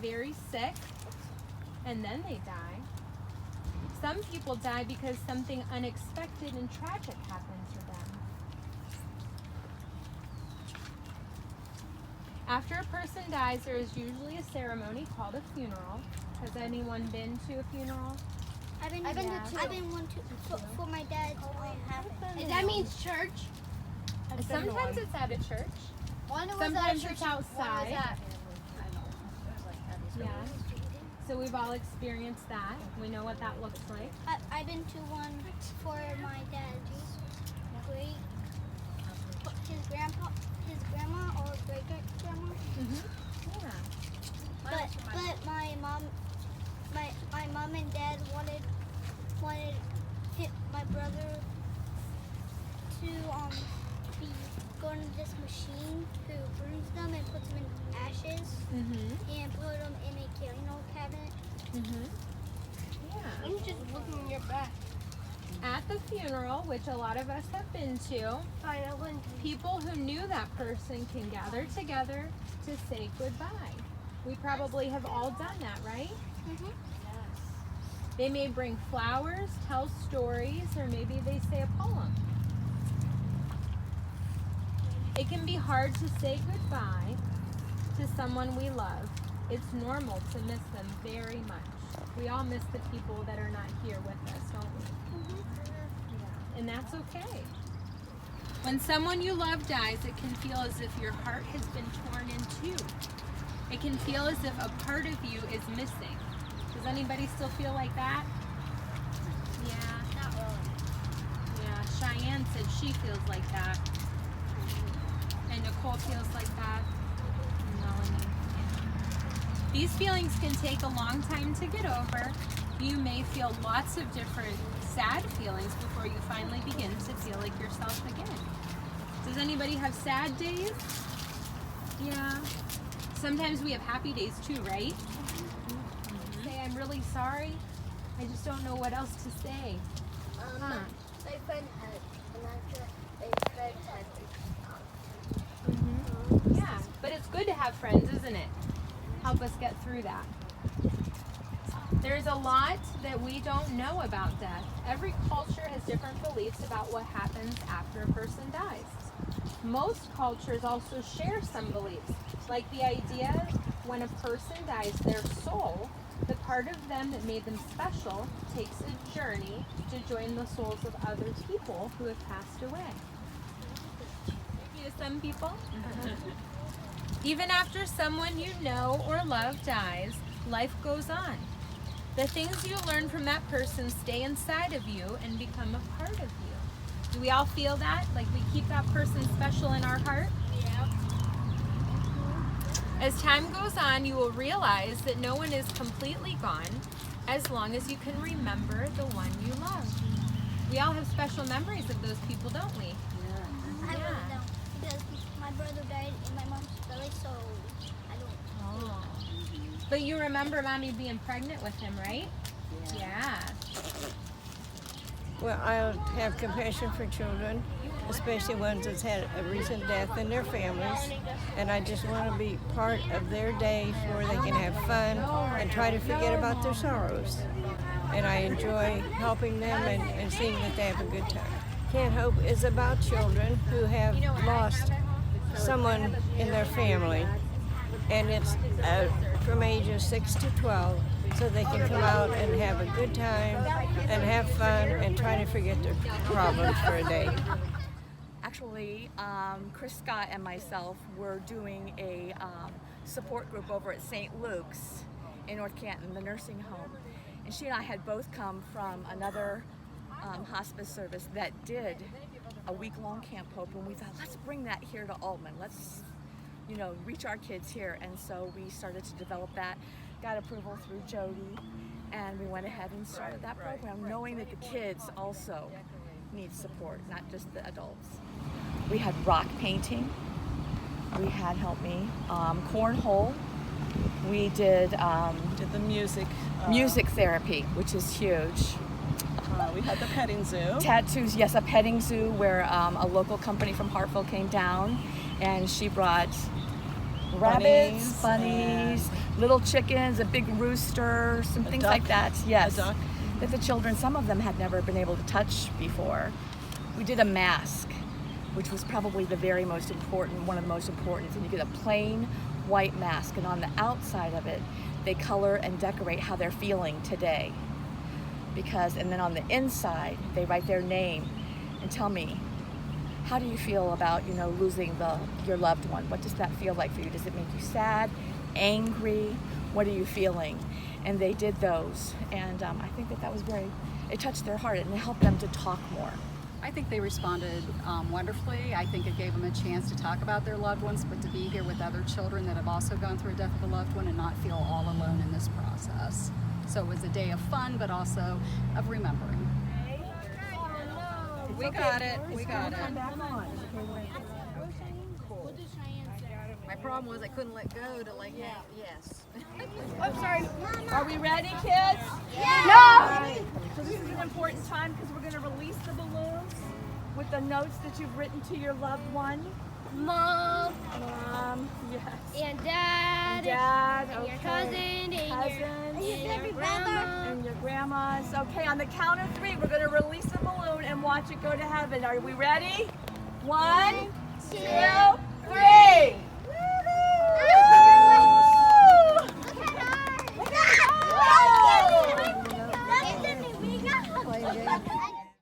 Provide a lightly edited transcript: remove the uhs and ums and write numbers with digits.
very sick and then they die. Some people die because something unexpected and tragic happened to them. After a person dies, there is usually a ceremony called a funeral. Has anyone been to a funeral? I've been to two. I've been one for my dad. That means church. Sometimes it's at a church. Sometimes it's outside. Yeah. So we've all experienced that. We know what that looks like. I've been to one for my dad's his grandma or great grandma. Yeah. But my mom and dad wanted my brother to be going to this machine who burns them and puts them in ashes and put them in a cabinet. Yeah. I'm just looking at your back. At the funeral, which a lot of us have been to, people who knew that person can gather together to say goodbye. We probably have all done that, right? Yes. They may bring flowers, tell stories, or maybe they say a poem. It can be hard to say goodbye to someone we love. It's normal to miss them very much. We all miss the people that are not here with us, don't we? Yeah. And that's okay. When someone you love dies, it can feel as if your heart has been torn in two. It can feel as if a part of you is missing. Does anybody still feel like that? Yeah. Not really. Yeah, Cheyenne said she feels like that. And Nicole feels like that. And Melanie. Yeah. These feelings can take a long time to get over. You may feel lots of different sad feelings before you finally begin to feel like yourself again. Does anybody have sad days? Yeah. Sometimes we have happy days too, right? Say, I'm really sorry. I just don't know what else to say. My friend had Yeah, but it's good to have friends, isn't it? Help us get through that. There's a lot that we don't know about death. Every culture has different beliefs about what happens after a person dies. Most cultures also share some beliefs, like the idea when a person dies, their soul, the part of them that made them special, takes a journey to join the souls of other people who have passed away. Maybe to some people. Even after someone you know or love dies, life goes on. The things you learn from that person stay inside of you and become a part of you. Do we all feel that? Like we keep that person special in our heart? Yeah. As time goes on, you will realize that no one is completely gone as long as you can remember the one you love. We all have special memories of those people, don't we? I really don't, because my brother died in my mom's belly, so I don't. Oh. But you remember Mommy being pregnant with him, right? Yeah. Well, I have compassion for children, especially ones that's had a recent death in their families, and I just want to be part of their day where they can have fun and try to forget about their sorrows. And I enjoy helping them and seeing that they have a good time. Can't Hope is about children who have lost someone in their family, and it's from ages 6 to 12, so they can come out and have a good time and have fun and try to forget their problems for a day. Actually, Chris Scott and myself were doing a support group over at St. Luke's in North Canton, the nursing home. And she and I had both come from another hospice service that did a week-long Camp Hope, and we thought, let's bring that here to Aultman. Let's, reach our kids here. And so we started to develop that, got approval through Jody, and we went ahead and started that program, knowing that the kids also need support, not just the adults. We had rock painting. We had, cornhole. We did the music. Music therapy, which is huge. We had the petting zoo. Tattoos, yes, a petting zoo where a local company from Hartford came down and she brought rabbits, bunnies, little chickens, a big rooster, some things duck? like that. Yes. A duck? That the children, some of them had never been able to touch before. We did a mask, which was probably the very most important, one of the most important. And you get a plain white mask, and on the outside of it, they color and decorate how they're feeling today. And then on the inside, they write their name and tell me, how do you feel about, losing your loved one? What does that feel like for you? Does it make you sad, angry? What are you feeling? And they did those, and I think that was it touched their heart, and it helped them to talk more. I think they responded wonderfully. I think it gave them a chance to talk about their loved ones, but to be here with other children that have also gone through a death of a loved one and not feel all alone in this process. So it was a day of fun, but also of remembering. We got it. We got it. My problem was I couldn't let go to yes. I'm sorry. Are we ready, kids? Yeah. No! So this is an important time because we're going to release the balloons with the notes that you've written to your loved one. Mom. Yes. And Dad. Dad, And okay. your cousin. And your grandma. your grandmas. Okay, on the count of 3, we're going to release the balloon and watch it go to heaven. Are we ready? 1, 2, 3.